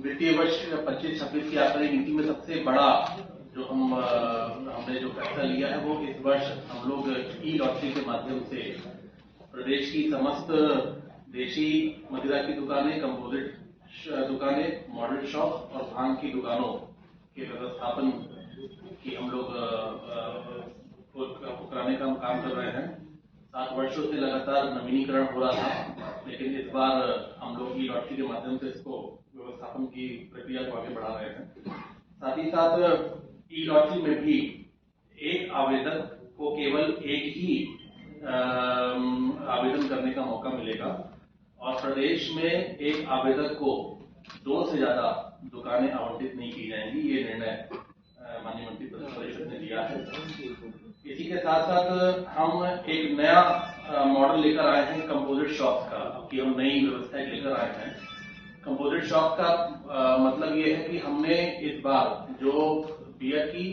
वित्तीय वर्ष 25-26 की आबकारी नीति में सबसे बड़ा जो हमने जो फैसला लिया है वो इस वर्ष हम लोग ई लॉटरी के माध्यम से प्रदेश की समस्त देशी मदिरा की दुकानें, कंपोजिट दुकानें, मॉडल शॉप और भांग की दुकानों के व्यवस्थापन की हम लोग कराने का काम कर रहे हैं। 7 वर्षों से लगातार नवीनीकरण हो रहा था, लेकिन इस बार हम लोग ई लॉटरी के माध्यम से इसको व्यवस्थापन की प्रक्रिया को आगे बढ़ा रहे हैं। साथ ही साथ ई लॉटरी में भी एक आवेदक को केवल एक ही आवेदन करने का मौका मिलेगा और प्रदेश में एक आवेदक को 2 से ज्यादा दुकानें आवंटित नहीं की जाएंगी। ये निर्णय माननीय मंत्री परिषद ने लिया है। इसी के साथ साथ हम एक नया मॉडल लेकर आए हैं कंपोजिट शॉप का, कि हम नई व्यवस्था लेकर आए हैं। कंपोजिट शॉप का मतलब ये है कि हमने इस बार जो बियर की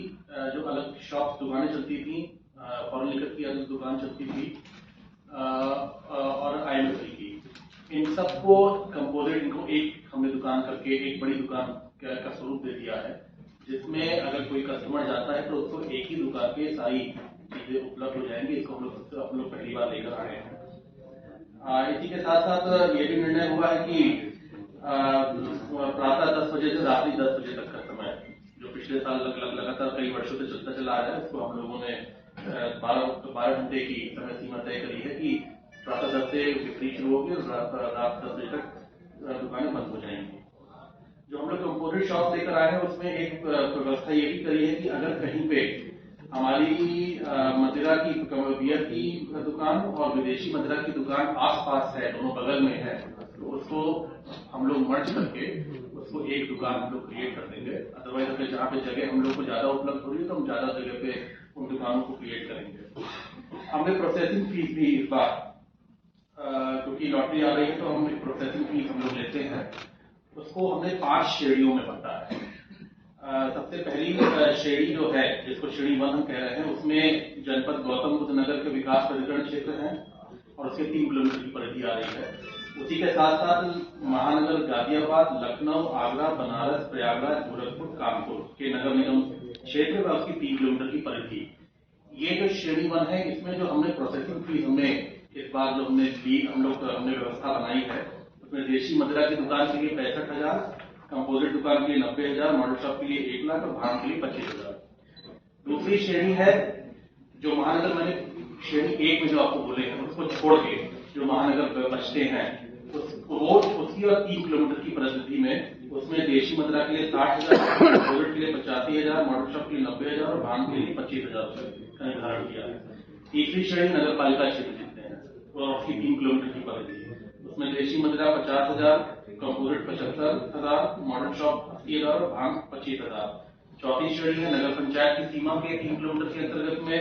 जो अलग शॉप दुकानें चलती थी, फॉरेन लिकर की अलग दुकान चलती थी और IMFL की, इन सबको कंपोजिट इनको एक हमने दुकान करके एक बड़ी दुकान का स्वरूप दे दिया है, जिसमें अगर कोई कस्टमर जाता है तो उसको एक ही दुकान के सारी चीजें उपलब्ध हो जाएंगी। इसको हम लोग पहली बार लेकर आए हैं। इसी के साथ साथ ये भी निर्णय हुआ है कि प्रातः 10 बजे से रात्रि 10 बजे तक का समय, जो पिछले साल लगातार कई वर्षों से चलता चला आ रहा है, उसको हम लोगों ने 12 घंटे की समय सीमा तय करी है कि प्रातः 10 से बिक्री शुरू होगी और रात 10 बजे तक दुकानें बंद हो जाएंगी। जो हम लोग कंपोजिट शॉप लेकर आए हैं उसमें एक व्यवस्था ये भी करी है कि अगर कहीं पे हमारी मदिरा की बियर की दुकान और विदेशी मदिरा की दुकान आसपास है, दोनों बगल में है, तो उसको हम लोग मर्ज करके उसको एक दुकान हम लोग क्रिएट कर देंगे। अदरवाइज अगर जहाँ पे जगह हम लोग को ज्यादा उपलब्ध हो रही है तो हम ज्यादा जगह पे उन दुकानों को क्रिएट करेंगे। हमने प्रोसेसिंग फीस भी इस बार, क्योंकि लॉटरी आ रही है तो हम प्रोसेसिंग फीस हम लोग लेते हैं, उसको हमने 5 श्रेणियों में बांटा है। सबसे पहली श्रेणी जो है, जिसको श्रेणी 1 हम कह रहे हैं, उसमें जनपद गौतम बुद्ध नगर के विकास प्राधिकरण क्षेत्र है और उसके 3 किलोमीटर की परिधि आ रही है। उसी के साथ साथ महानगर गाजियाबाद, लखनऊ, आगरा, बनारस, प्रयागराज, गोरखपुर, कानपुर के नगर निगम क्षेत्र में उसकी 3 किलोमीटर की परिधि। ये जो श्रेणी 1 है, इसमें जो हमने प्रोसेसिंग फीस हमने इस बार जो हमने व्यवस्था बनाई है, उसमें देशी मदिरा की दुकान के लिए 65,000, कंपोजिट दुकान के लिए 90,000, मॉडल शॉप के लिए 1 लाख और भांग के लिए 25,000। दूसरी श्रेणी है जो महानगर, मैंने श्रेणी 1 में जो आपको बोले हैं उसको छोड़ के जो महानगर बचते हैं उसकी और 3 किलोमीटर की परिधि में, उसमें देशी मदिरा के लिए 60,000, कंपोजिट के लिए 85,000, मॉडल शॉप के लिए 90,000 और भांग के लिए 25,000 रुपए का निर्धारण किया है। तीसरी श्रेणी नगर पालिका क्षेत्र जितने हैं और उसकी 3 किलोमीटर की परिधि, उसमें देशी मदिरा 50,000, कंपोजिट 75,000, मॉडल शॉप 80,000 और भांग 25,000। चौथी श्रेणी है नगर पंचायत की सीमा के 3 किलोमीटर के अंतर्गत में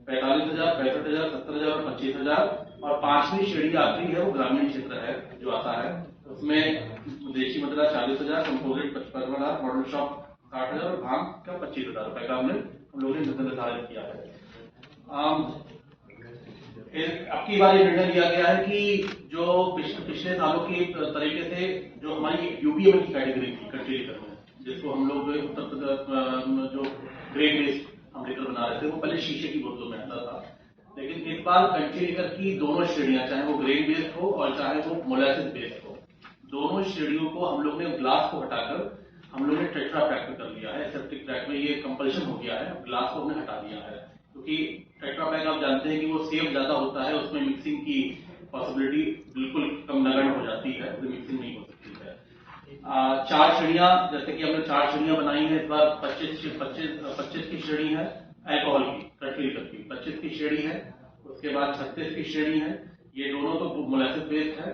45,000, 65,000, 70,000 और 25,000। और 5वीं श्रेणी आखिरी है, वो ग्रामीण क्षेत्र है जो आता है, उसमें देशी मदिरा 40,000, कंपोजिट 55,000, मॉडल शॉप 60,000 और भांग का 25,000 रुपए का हम लोगों ने निर्धारित किया है। अब की बार ये निर्णय लिया गया है कि जो पिछले सालों के तरीके से जो हमारी UBM की कैटेगरी थी कंट्री लीकर में, जिसको हम लोग उत्तर प्रदेश जो ग्रेन बेस्ड हम लीकर बना रहे थे, वो पहले शीशे की बोतलों में आता था, लेकिन इस बार कंट्री लीकर की दोनों श्रेणियां, चाहे वो ग्रेन बेस्ड हो और चाहे वो मोलासिस बेस्ड हो, दोनों श्रेणियों को हम लोग ने ग्लास को हटाकर हम लोग ने टेट्रा पैक में कर लिया है। एसेप्टिक पैक में ये कंपल्शन हो गया है, ग्लास को हमने हटा दिया है, क्योंकि टेट्रा पैक आप जानते हैं कि वो सेफ ज्यादा होता है, उसमें मिक्सिंग की पॉसिबिलिटी बिल्कुल कम नगण्य हो जाती है, उसमें मिक्सिंग नहीं हो सकती है। 4 श्रेणियां, जैसे कि हमने 4 श्रेणियां बनाई है इस बार। 25 की श्रेणी है अल्कोहल की, कंट्री लीकर की 25 की श्रेणी है, उसके बाद 36 की श्रेणी है, ये दोनों तो मोलासिस बेस्ड है।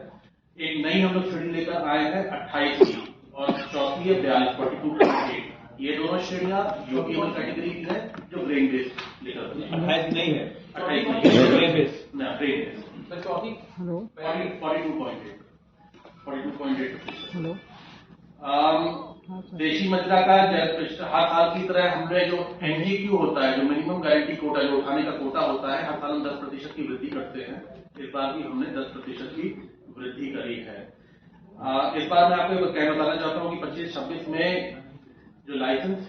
एक नई हम लोग श्रेणी लेकर आए हैं 28 की और चौथी है 42, ये दोनों श्रेणियां UBM कैटेगरी की है जो ग्रेन बेस्ड लेकर 28 नहीं है, 28 नहीं, ग्रेन बेस्ड ना ग्रेन बेस्ड। चौथी 42.8। हेलो, देशी मदिरा का हर साल की तरह हमने जो NGQ होता है, जो मिनिमम गारंटी कोटा, जो उठाने का कोटा होता है, हर साल हम 10% की वृद्धि करते हैं। इस बार भी हमने 10% की वृद्धि करी है। इस बार मैं आपको बताना चाहता हूँ कि 25-26 में जो लाइसेंस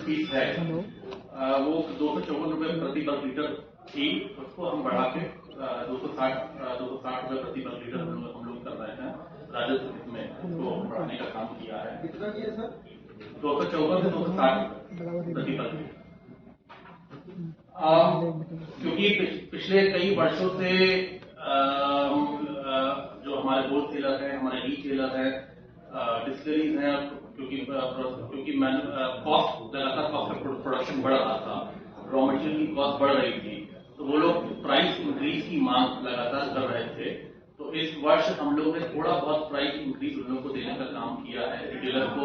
फीस है वो 254 रुपए प्रति वर्ग लीटर थी, उसको हम बढ़ा के 260 रुपए प्रति वर्ग लीटर हम लोग कर रहे हैं। राजस्व में उसको बढ़ाने का काम किया है। कितना किया सर? 254 से 260 प्रति वर्ग लीटर। क्योंकि पिछले कई वर्षों से जो हमारे होलसेलर हैं, हमारे रीटेलर हैं, डिस्टिलरीज हैं, क्योंकि कॉस्ट लगातार कॉस्ट का प्रोडक्शन बढ़ रहा था, रॉ मटेरियल की कॉस्ट बढ़ रही थी, तो वो लोग प्राइस इंक्रीज की मांग लगातार कर रहे थे। तो इस वर्ष हम लोगों ने थोड़ा बहुत प्राइस इंक्रीज उन लोगों को देने का काम किया है। रिटेलर को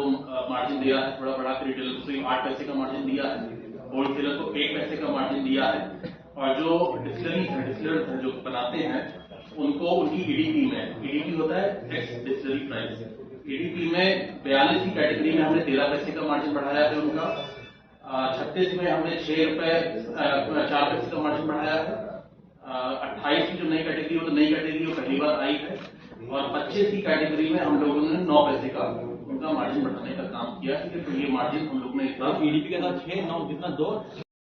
मार्जिन दिया है, थोड़ा बढ़ा के रिटेलर को 8 पैसे का मार्जिन दिया है, होलसेलर को 1 पैसे का मार्जिन दिया है, और जो डिस्टिलर्स हैं जो बनाते हैं उनको उनकी ईडीपी में, ईडीपी होता है एक्स डिस्टिलरी प्राइस, ईडीपी में 42 की कैटेगरी में हमने 13 पैसे का मार्जिन बढ़ाया है उनका। 36 में हमने 6 रुपए 4 पैसे का मार्जिन बढ़ाया है। 28 की जो नई कैटेगरी वो नई कैटेगरी वो पहली बार आई है, और 25 की कैटेगरी में हम लोगों ने 9 पैसे का उनका मार्जिन बढ़ाने का काम किया है। तो ये मार्जिन हम लोग ने ईडीपी के साथ 6-9 कितना 2